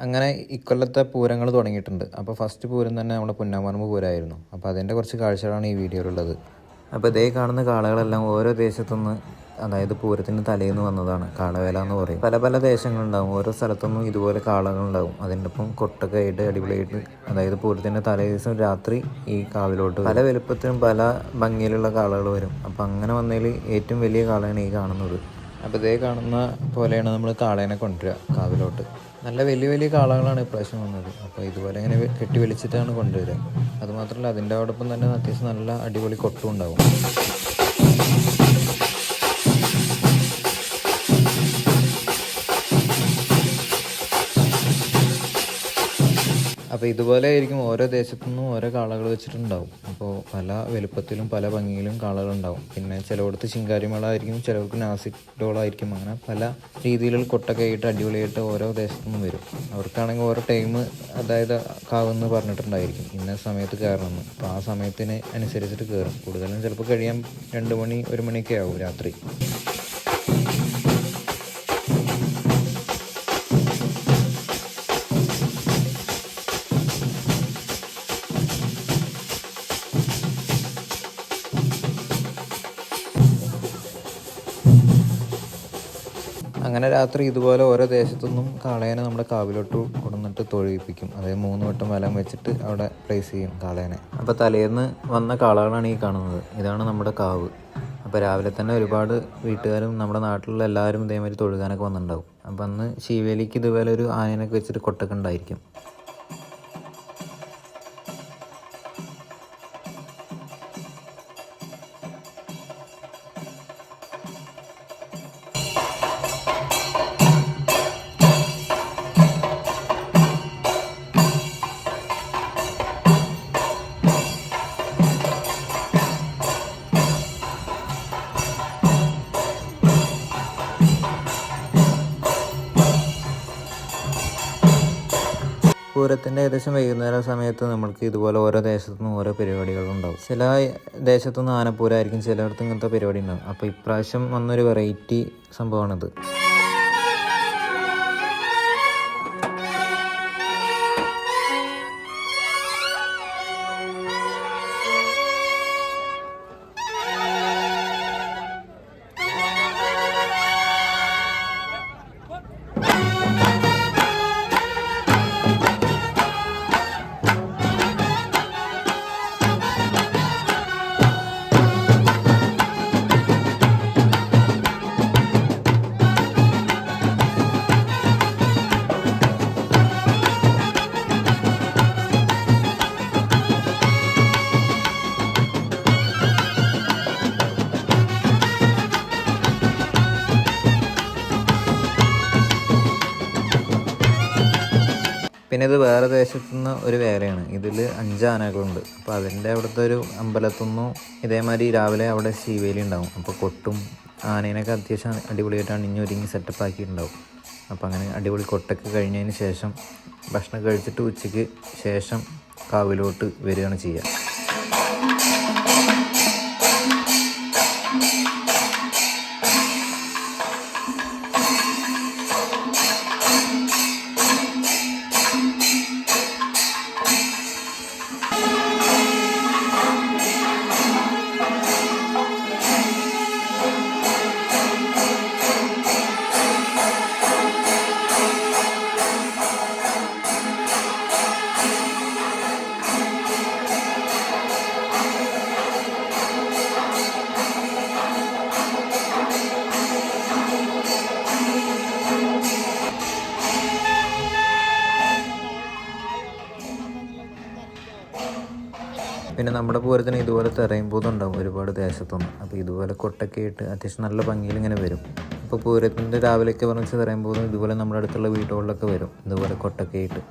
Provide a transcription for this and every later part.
അങ്ങനെ ഇക്കൊല്ലത്തെ പൂരങ്ങൾ തുടങ്ങിയിട്ടുണ്ട്. അപ്പോൾ ഫസ്റ്റ് പൂരം തന്നെ നമ്മുടെ പുന്നാമറമ്പ് പൂരമായിരുന്നു. അപ്പോൾ അതിൻ്റെ കുറച്ച് കാഴ്ചകളാണ് ഈ വീഡിയോയിലുള്ളത്. അപ്പോൾ ഇതേ കാണുന്ന കാളകളെല്ലാം ഓരോ ദേശത്തുനിന്ന്, അതായത് പൂരത്തിൻ്റെ തലേന്ന് വന്നതാണ്. കാളവേല എന്ന് പറയും. പല പല ദേശങ്ങളുണ്ടാവും. ഓരോ സ്ഥലത്തുനിന്നും ഇതുപോലെ കാളകളുണ്ടാവും. അതിൻ്റെ ഒപ്പം കൊട്ടൊക്കെ ആയിട്ട് അടിപൊളിയായിട്ട്, അതായത് പൂരത്തിൻ്റെ തലേ ദിവസം രാത്രി ഈ കാവിലോട്ട് പല വലുപ്പത്തിലും പല ഭംഗിയിലുള്ള കാളകൾ വരും. അപ്പോൾ അങ്ങനെ വന്നതിൽ ഏറ്റവും വലിയ കാളയാണ് ഈ കാണുന്നത്. അപ്പോൾ ഇതേ കാണുന്ന പോലെയാണ് നമ്മൾ കാളേനെ കൊണ്ടുവരിക കാവിലോട്ട്. നല്ല വലിയ വലിയ കാളകളാണ് ഇപ്രാവശ്യം വന്നത്. അപ്പോൾ ഇതുപോലെ ഇങ്ങനെ കെട്ടി വലിച്ചിട്ടാണ് കൊണ്ടുവരിക. അതുമാത്രമല്ല അതിൻ്റെ അതോടൊപ്പം തന്നെ അത്യാവശ്യം നല്ല അടിപൊളി കൊട്ടും ഉണ്ടാവും. അപ്പോൾ ഇതുപോലെ ആയിരിക്കും ഓരോ ദേശത്തു നിന്നും ഓരോ കാളകൾ വെച്ചിട്ടുണ്ടാവും. അപ്പോൾ പല വലുപ്പത്തിലും പല ഭംഗിയിലും കാളകളുണ്ടാവും. പിന്നെ ചിലയിടത്ത് ശിങ്കാരിമേള ആയിരിക്കും, ചിലർക്ക് നാസിക് ഡോളായിരിക്കും. അങ്ങനെ പല രീതിയിലുള്ള കൊട്ടൊക്കെ ആയിട്ട് അടിപൊളിയായിട്ട് ഓരോ ദേശത്തു നിന്നും വരും. അവർക്കാണെങ്കിൽ ഓരോ ടൈം, അതായത് കാവെന്ന് പറഞ്ഞിട്ടുണ്ടായിരിക്കും ഇന്ന സമയത്ത് കയറണമെന്ന്. അപ്പോൾ ആ സമയത്തിന് അനുസരിച്ചിട്ട് കയറും. കൂടുതലും ചിലപ്പോൾ കഴിയാൻ 2 മണി 1 മണിയൊക്കെ ആവും രാത്രി. അങ്ങനെ രാത്രി ഇതുപോലെ ഓരോ ദേശത്തുനിന്നും കാളേനെ നമ്മുടെ കാവിലോട്ട് കൊണ്ടുവന്നിട്ട് തൊഴിപ്പിക്കും. അതായത് 3 വട്ടം വലം വെച്ചിട്ട് അവിടെ പ്ലേസ് ചെയ്യും കാളേനെ. അപ്പോൾ തലേന്ന് വന്ന കാളകളാണ് ഈ കാണുന്നത്. ഇതാണ് നമ്മുടെ കാവ്. അപ്പോൾ രാവിലെ തന്നെ ഒരുപാട് വീട്ടുകാരും നമ്മുടെ നാട്ടിലുള്ള എല്ലാവരും ഇതേമാതിരി തൊഴുകാനൊക്കെ വന്നിട്ടുണ്ടാവും. അപ്പോൾ അന്ന് ശീവേലിക്ക് ഇതുപോലെ ഒരു ആനയൊക്കെ വെച്ചിട്ട് കൊട്ടൊക്കെ ഉണ്ടായിരിക്കും. പൂരത്തിൻ്റെ ഏകദേശം വൈകുന്നേര സമയത്ത് നമ്മൾക്ക് ഇതുപോലെ ഓരോ ദേശത്തുനിന്നും ഓരോ പരിപാടികളുണ്ടാവും. ചില ദേശത്തുനിന്ന് ആനപ്പൂരമായിരിക്കും, ചിലയിടത്ത് ഇങ്ങനത്തെ പരിപാടി ഉണ്ടാവും. അപ്പോൾ ഇപ്രാവശ്യം വന്നൊരു വെറൈറ്റി സംഭവമാണിത്. പിന്നെ ഇത് വേറെ ദേശത്തു നിന്ന് ഒരു വേലയാണ്. ഇതിൽ 5 ആനകളുണ്ട്. അപ്പോൾ അതിൻ്റെ അവിടുത്തെ ഒരു അമ്പലത്തുനിന്നും ഇതേമാതിരി രാവിലെ അവിടെ ശീവേലി ഉണ്ടാവും. അപ്പോൾ കൊട്ടും ആനേനൊക്കെ അത്യാവശ്യം അടിപൊളിയായിട്ട് അണിഞ്ഞൊരുങ്ങി സെറ്റപ്പ് ആക്കിയിട്ടുണ്ടാവും. അപ്പോൾ അങ്ങനെ അടിപൊളി കൊട്ടൊക്കെ കഴിഞ്ഞതിന് ശേഷം ഭക്ഷണം കഴിച്ചിട്ട് ഉച്ചയ്ക്ക് ശേഷം കാവിലോട്ട് വരികയാണ് ചെയ്യുക. പിന്നെ നമ്മുടെ പൂരത്തിന് ഇതുപോലെ തെറയുംപൂതം ഉണ്ടാവും ഒരുപാട് ദേശത്തൊന്നും. അപ്പോൾ ഇതുപോലെ കൊട്ടൊക്കെ ഇട്ട് അത്യാവശ്യം നല്ല ഭംഗിയിൽ ഇങ്ങനെ വരും. ഇപ്പോൾ പൂരത്തിൻ്റെ രാവിലെയൊക്കെ പറഞ്ഞാൽ തെറയുംപൂതം ഇതുപോലെ നമ്മുടെ അടുത്തുള്ള വീടുകളിലൊക്കെ വരും, ഇതുപോലെ കൊട്ടൊക്കെ ഇട്ട്.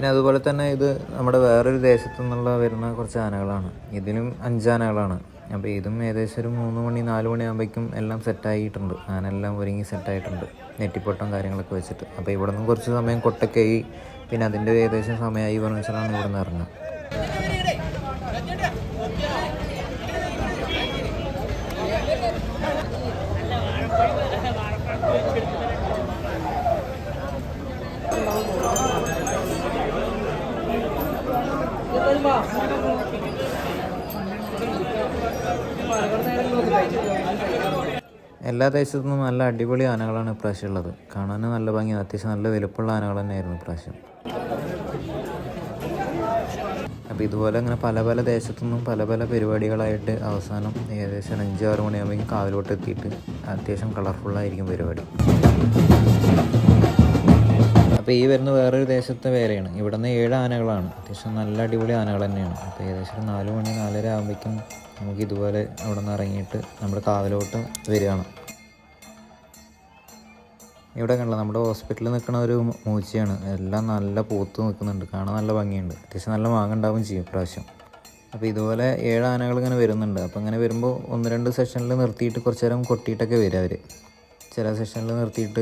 പിന്നെ അതുപോലെ തന്നെ ഇത് നമ്മുടെ വേറൊരു ദേശത്തു നിന്നുള്ള വരുന്ന കുറച്ച് ആനകളാണ്. ഇതിനും 5 ആനകളാണ്. അപ്പോൾ ഇതും ഏകദേശം ഒരു 3 മണി 4 മണിയാകുമ്പോഴേക്കും എല്ലാം സെറ്റായിട്ടുണ്ട്. ആനെല്ലാം ഒരുങ്ങി സെറ്റായിട്ടുണ്ട്, നെറ്റിപ്പൊട്ടം കാര്യങ്ങളൊക്കെ വെച്ചിട്ട്. അപ്പോൾ ഇവിടെ നിന്ന് കുറച്ച് സമയം കൊട്ടക്കൈ, പിന്നെ അതിൻ്റെ ഏകദേശം സമയമായി പറഞ്ഞാണ് ഇവിടെ നിന്ന് ഇറങ്ങുക. എല്ലാ ദേശത്തു നിന്നും നല്ല അടിപൊളി ആനകളാണ് ഇപ്രാവശ്യം ഉള്ളത്. കാണാനും നല്ല ഭംഗിയാണ്. അത്യാവശ്യം നല്ല വലുപ്പമുള്ള ആനകൾ തന്നെയായിരുന്നു ഇപ്രാവശ്യം. അപ്പോൾ ഇതുപോലെ അങ്ങനെ പല പല ദേശത്തു നിന്നും പല പല പരിപാടികളായിട്ട് അവസാനം ഏകദേശം 5-6 മണിയാകുമ്പോഴേക്കും കാവിലോട്ട് എത്തിയിട്ട് അത്യാവശ്യം കളർഫുള്ളായിരിക്കും പരിപാടി. അപ്പോൾ ഈ വരുന്ന വേറൊരു ദേശത്തെ വേറെയാണ്. ഇവിടെ നിന്ന് 7 ആനകളാണ്. അത്യാവശ്യം നല്ല അടിപൊളി ആനകൾ തന്നെയാണ്. അപ്പോൾ ഏകദേശം 4 മണി 4:30 ആകുമ്പോഴേക്കും നമുക്ക് ഇതുപോലെ അവിടെ നിന്ന് ഇറങ്ങിയിട്ട് നമ്മുടെ കാവിലോട്ട് വരികയാണ്. ഇവിടെ കണ്ടല്ലോ നമ്മുടെ ഹോസ്പിറ്റലിൽ നിൽക്കുന്ന ഒരു മൂച്ചയാണ്. എല്ലാം നല്ല പൂത്ത് നിൽക്കുന്നുണ്ട്, കാണാൻ നല്ല ഭംഗിയുണ്ട്. അത്യാവശ്യം നല്ല മാങ്ങ ഉണ്ടാവും ചെയ്യും ഇപ്രാവശ്യം. അപ്പോൾ ഇതുപോലെ 7 ആനകൾ ഇങ്ങനെ വരുന്നുണ്ട്. അപ്പോൾ ഇങ്ങനെ വരുമ്പോൾ 1-2 സെഷനിൽ നിർത്തിയിട്ട് കുറച്ച് നേരം കൊട്ടിയിട്ടൊക്കെ വരും അവർ. ചില സെഷനിൽ നിർത്തിയിട്ട്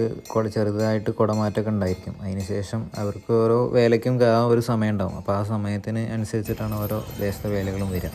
ചെറുതായിട്ട് കുടമാറ്റമൊക്കെ ഉണ്ടായിരിക്കും. അതിന് ശേഷം അവർക്ക് ഓരോ വേലയ്ക്കും ഒരു സമയം ഉണ്ടാവും. അപ്പോൾ ആ സമയത്തിന് അനുസരിച്ചിട്ടാണ് ഓരോ ദേശത്തെ വേലകളും വരിക.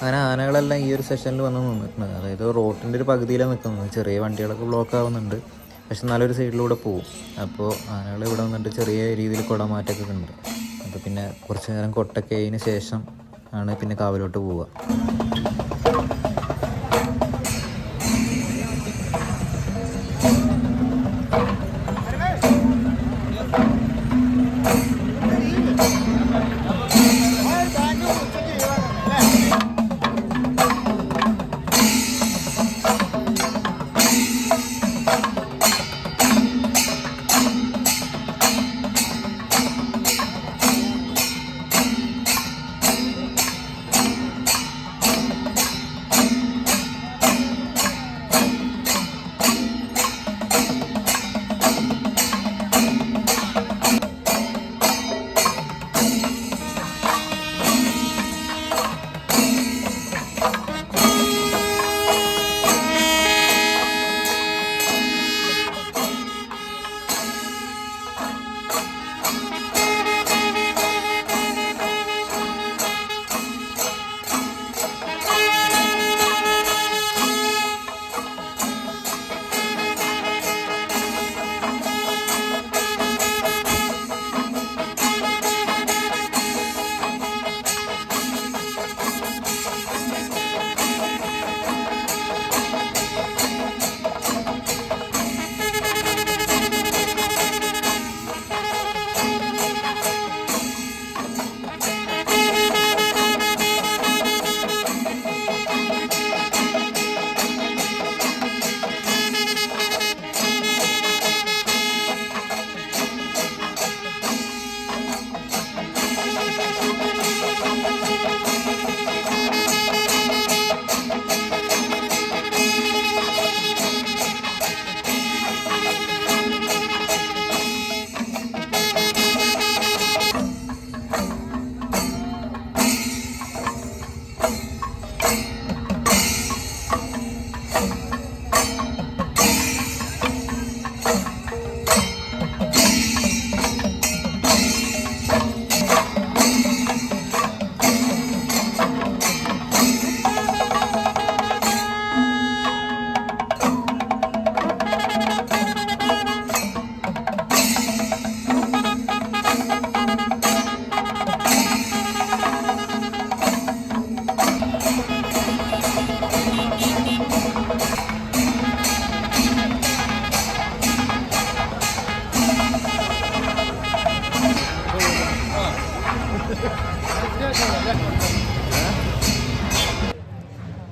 അങ്ങനെ ആനകളെല്ലാം ഈ ഒരു സെഷനിൽ വന്ന് നിന്നിട്ടുണ്ട്. അതായത് റോഡിൻ്റെ ഒരു പകുതിയിലാണ് നിൽക്കുന്നത്. ചെറിയ വണ്ടികളൊക്കെ ബ്ലോക്ക് ആവുന്നുണ്ട്, പക്ഷെ നല്ലൊരു സൈഡിലൂടെ പോകും. അപ്പോൾ ആനകൾ ഇവിടെ വന്നിട്ട് ചെറിയ രീതിയിൽ കുടമാറ്റമൊക്കെ ഉണ്ട്. അപ്പോൾ പിന്നെ കുറച്ച് നേരം കൊട്ടൊക്കെ ആയതിന് ശേഷം ആണ് പിന്നെ കാവിലോട്ട് പോവുക.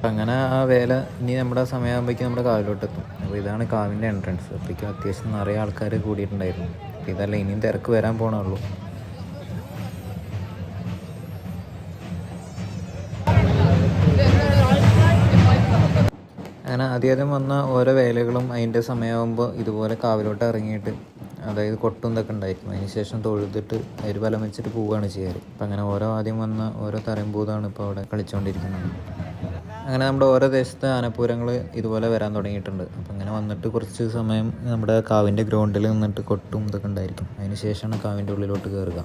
അങ്ങനെ ആ വേല ഇനി നമ്മുടെ സമയമാകുമ്പോഴേക്കും നമ്മുടെ കാവിലോട്ടെത്തും. അപ്പോൾ ഇതാണ് കാവിൻ്റെ എൻട്രൻസ്. അപ്പോഴേക്കും അത്യാവശ്യം നിറയെ ആൾക്കാർ കൂടിയിട്ടുണ്ടായിരുന്നു. അപ്പോൾ ഇതല്ല, ഇനിയും തിരക്ക് വരാൻ പോകണുള്ളൂ. അങ്ങനെ ആദ്യം വന്ന ഓരോ വേലകളും അതിൻ്റെ സമയമാകുമ്പോൾ ഇതുപോലെ കാവിലോട്ട് ഇറങ്ങിയിട്ട്, അതായത് കൊട്ടും ഇതൊക്കെ ഉണ്ടായിരിക്കും. അതിന് ശേഷം തൊഴുതിട്ട് അതിൽ ബലം വെച്ചിട്ട് പോവുകയാണ് ചെയ്യാറ്. അപ്പം അങ്ങനെ ആദ്യം വന്ന ഓരോ തരംപൂതാണ് ഇപ്പോൾ അവിടെ കളിച്ചുകൊണ്ടിരിക്കുന്നത്. അങ്ങനെ നമ്മുടെ ഓരോ ദേശത്തെ ആനപ്പൂരങ്ങൾ ഇതുപോലെ വരാൻ തുടങ്ങിയിട്ടുണ്ട്. അപ്പം അങ്ങനെ വന്നിട്ട് കുറച്ച് സമയം നമ്മുടെ കാവിൻ്റെ ഗ്രൗണ്ടിൽ നിന്നിട്ട് കൊട്ടും ഇതൊക്കെ ഉണ്ടായിരിക്കും. അതിന് ശേഷമാണ് കാവിൻ്റെ ഉള്ളിലോട്ട് കയറുക.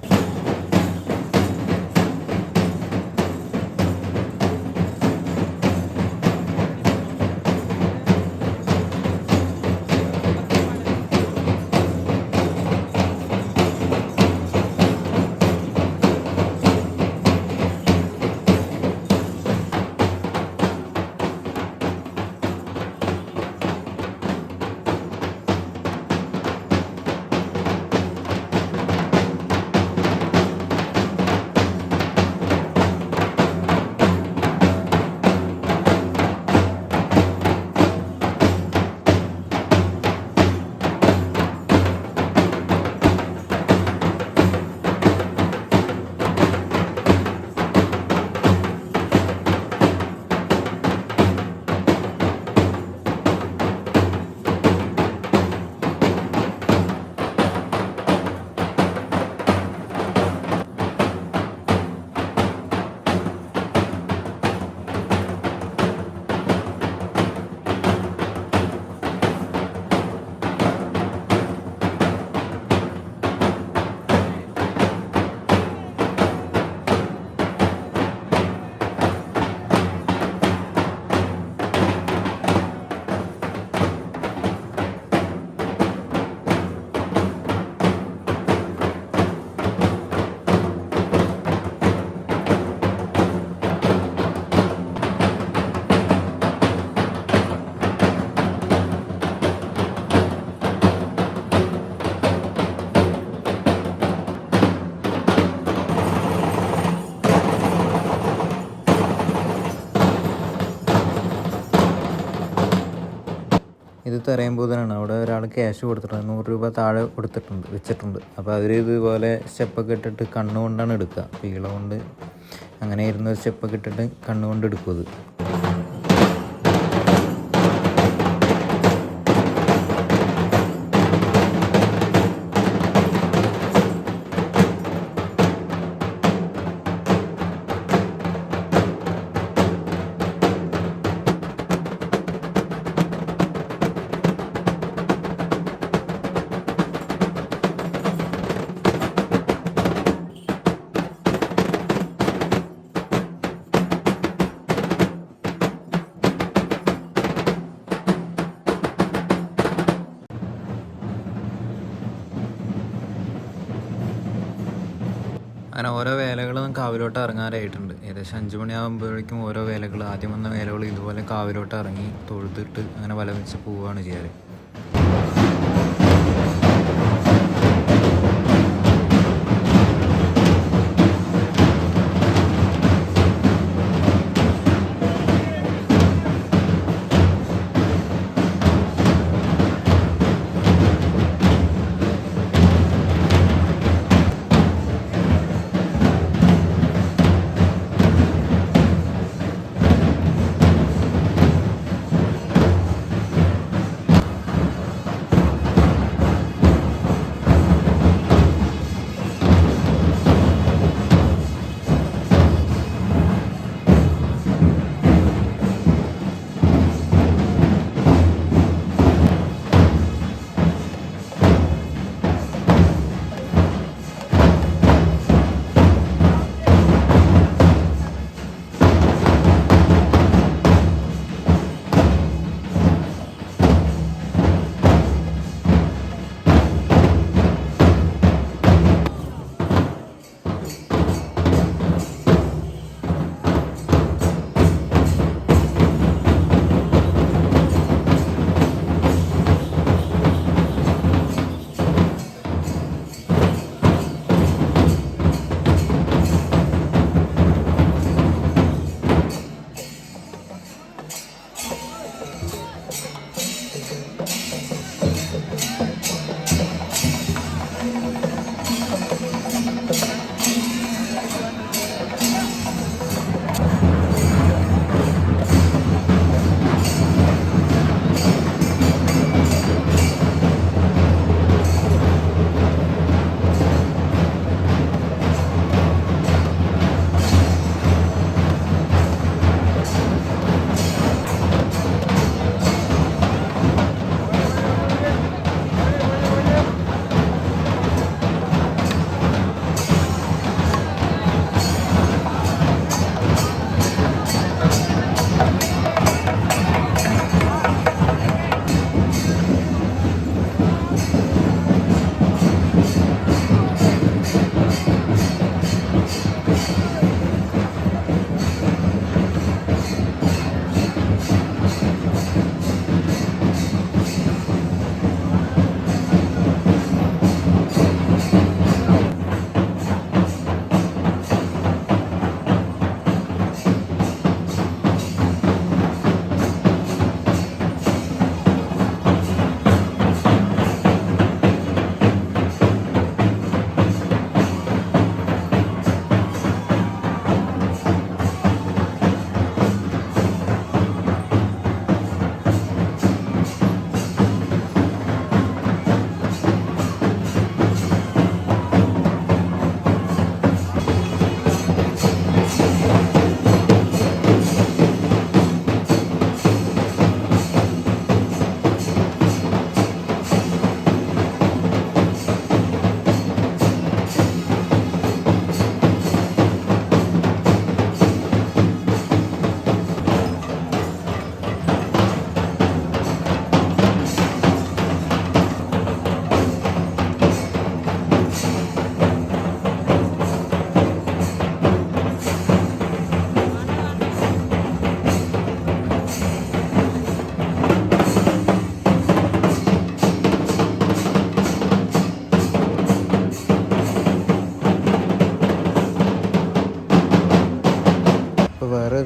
ഇത് തെറയമ്പൂതനാണ്. അവിടെ ഒരാൾ ക്യാഷ് കൊടുത്തിട്ടുണ്ട്, 100 രൂപ താഴെ വെച്ചിട്ടുണ്ട്. അപ്പോൾ അവർ ഇതുപോലെ സ്റ്റെപ്പൊക്കെ ഇട്ടിട്ട് കണ്ണുകൊണ്ടാണ് എടുക്കുക. പീള കൊണ്ട് അങ്ങനെ ഇരുന്ന സ്റ്റെപ്പൊക്കെ ഇട്ടിട്ട് കണ്ണുകൊണ്ട് എടുക്കും അത്. അങ്ങനെ ഓരോ വേലകളും കാവിലോട്ട് ഇറങ്ങാനായിട്ടുണ്ട്. ഏകദേശം 5 മണിയാകുമ്പോഴേക്കും ഓരോ വേലകൾ, ആദ്യം വന്ന വേലകൾ ഇതുപോലെ കാവിലോട്ട് ഇറങ്ങി തൊഴുതിട്ട് അങ്ങനെ വലം വെച്ച് പോവുകയാണ് ചെയ്യാറ്.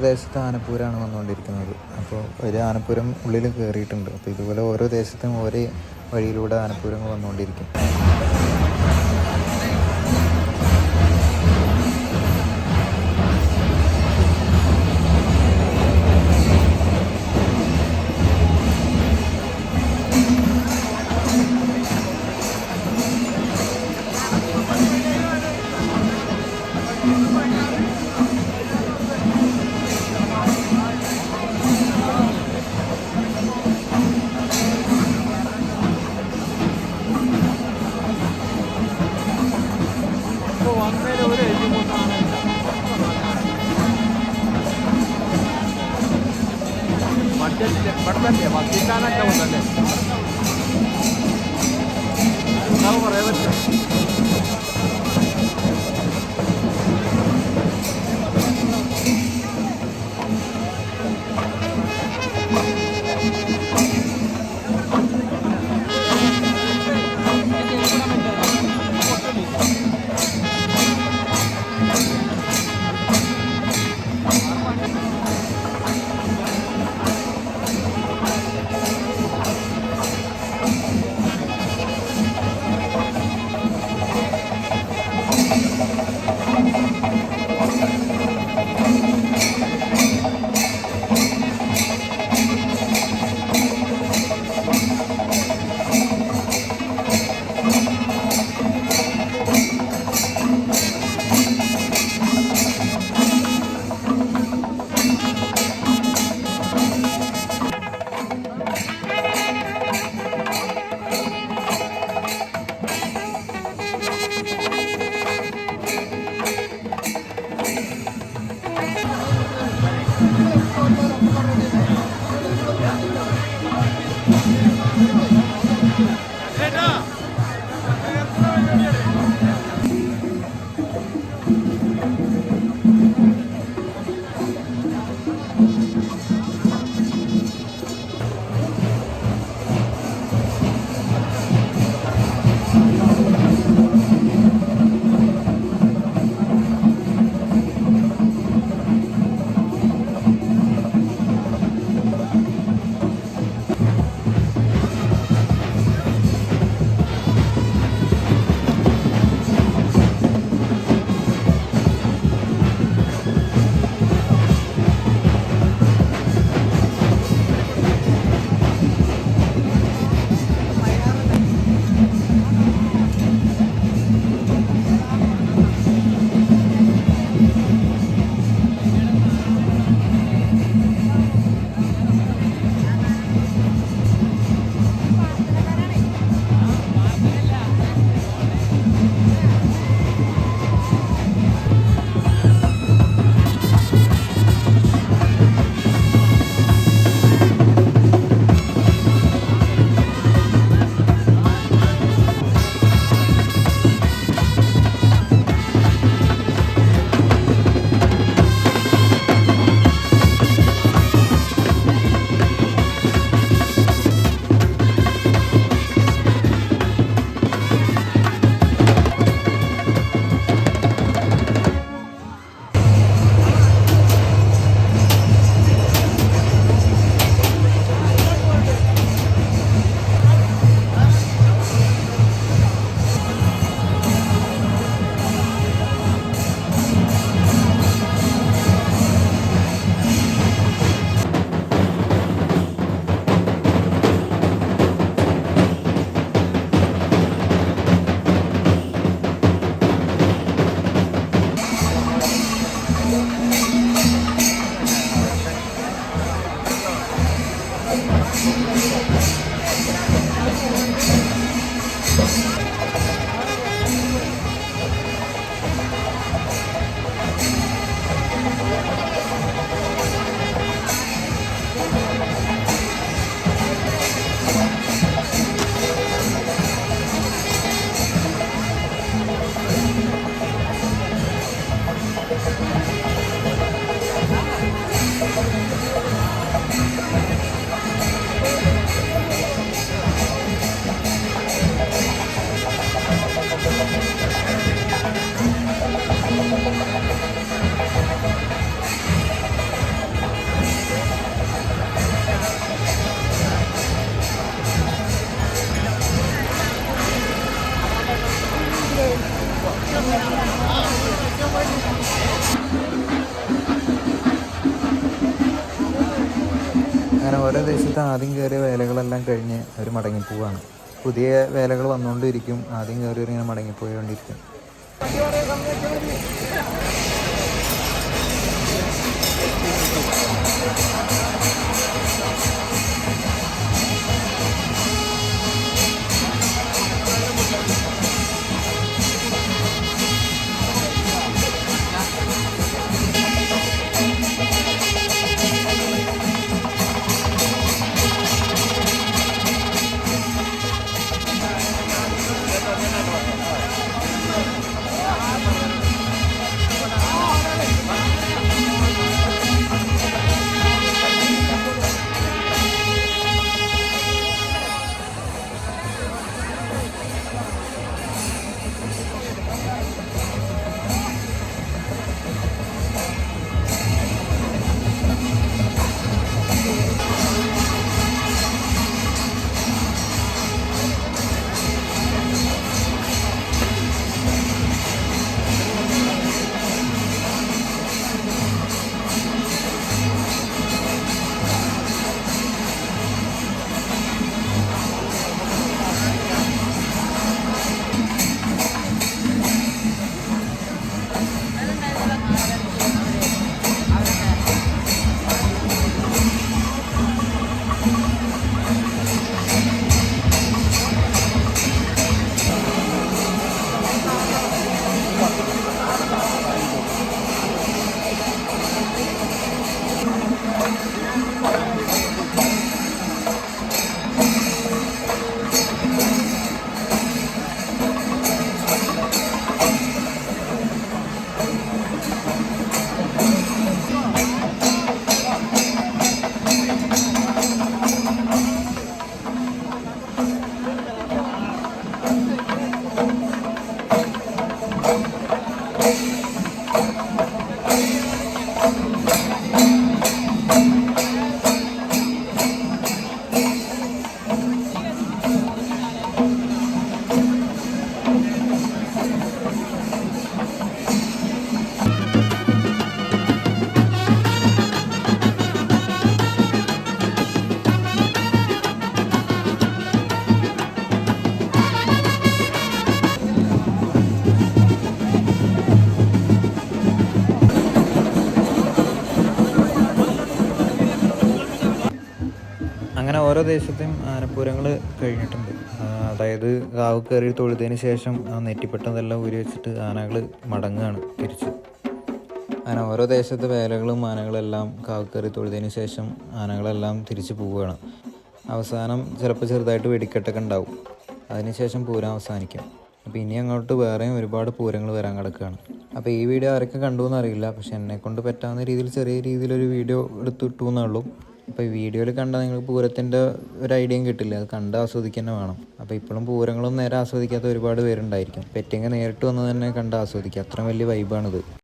ദേശത്ത് ആനപ്പൂരമാണ് വന്നുകൊണ്ടിരിക്കുന്നത്. അപ്പോൾ ഒരു ആനപ്പൂരം ഉള്ളിൽ കയറിയിട്ടുണ്ട്. അപ്പോൾ ഇതുപോലെ ഓരോ ദേശത്തും ഓരോ വഴിയിലൂടെ ആനപ്പൂരങ്ങൾ വന്നുകൊണ്ടിരിക്കും. ബഡ്ജറ്റ് വത്തിക്കാനൊക്കെ വന്നല്ലേ പറയാൻ പറ്റും. അങ്ങനെ ഓരോ ദേശത്ത് ആദ്യം കയറിയ വേലകളെല്ലാം കഴിഞ്ഞ് അവർ മടങ്ങിപ്പോവാണ്. പുതിയ വേലകൾ വന്നുകൊണ്ടിരിക്കും. ആദ്യം കയറിയവർ ഇങ്ങനെ മടങ്ങിപ്പോയിക്കൊണ്ടിരിക്കും. അങ്ങനെ ഓരോ ദേശത്തെയും ആനപ്പൂരങ്ങൾ കഴിഞ്ഞിട്ടുണ്ട്. അതായത് കാവ് കയറി തൊഴുതതിന് ശേഷം ആ നെറ്റിപ്പെട്ടതെല്ലാം ഊരി വെച്ചിട്ട് ആനകൾ മടങ്ങുകയാണ് തിരിച്ച്. അങ്ങനെ ഓരോ ദേശത്തെ വേലകളും ആനകളെല്ലാം കാവ് കയറി തൊഴുതതിന് ശേഷം ആനകളെല്ലാം തിരിച്ച് പോവുകയാണ്. അവസാനം ചിലപ്പോൾ ചെറുതായിട്ട് വെടിക്കെട്ടൊക്കെ ഉണ്ടാവും. അതിനുശേഷം പൂരം അവസാനിക്കും. അപ്പോൾ ഇനി അങ്ങോട്ട് വേറെയും ഒരുപാട് പൂരങ്ങൾ വരാൻ കിടക്കുകയാണ്. അപ്പോൾ ഈ വീഡിയോ ആരൊക്കെ കണ്ടു എന്നറിയില്ല, പക്ഷെ എന്നെക്കൊണ്ട് പറ്റാവുന്ന രീതിയിൽ ചെറിയ രീതിയിലൊരു വീഡിയോ എടുത്തിട്ടു എന്നേ ഉള്ളൂ. അപ്പോൾ ഈ വീഡിയോയിൽ കണ്ടാൽ നിങ്ങൾക്ക് പൂരത്തിൻ്റെ ഒരു ഐഡിയയും കിട്ടില്ല, അത് കണ്ട് ആസ്വദിക്കുക തന്നെ വേണം. അപ്പോൾ ഇപ്പോഴും പൂരങ്ങളൊന്നും നേരെ ആസ്വദിക്കാത്ത ഒരുപാട് പേരുണ്ടായിരിക്കും. പെറ്റിങ്ങ നേരിട്ട് വന്ന് തന്നെ കണ്ട് ആസ്വദിക്കുക, അത്ര വലിയ വൈബാണിത്.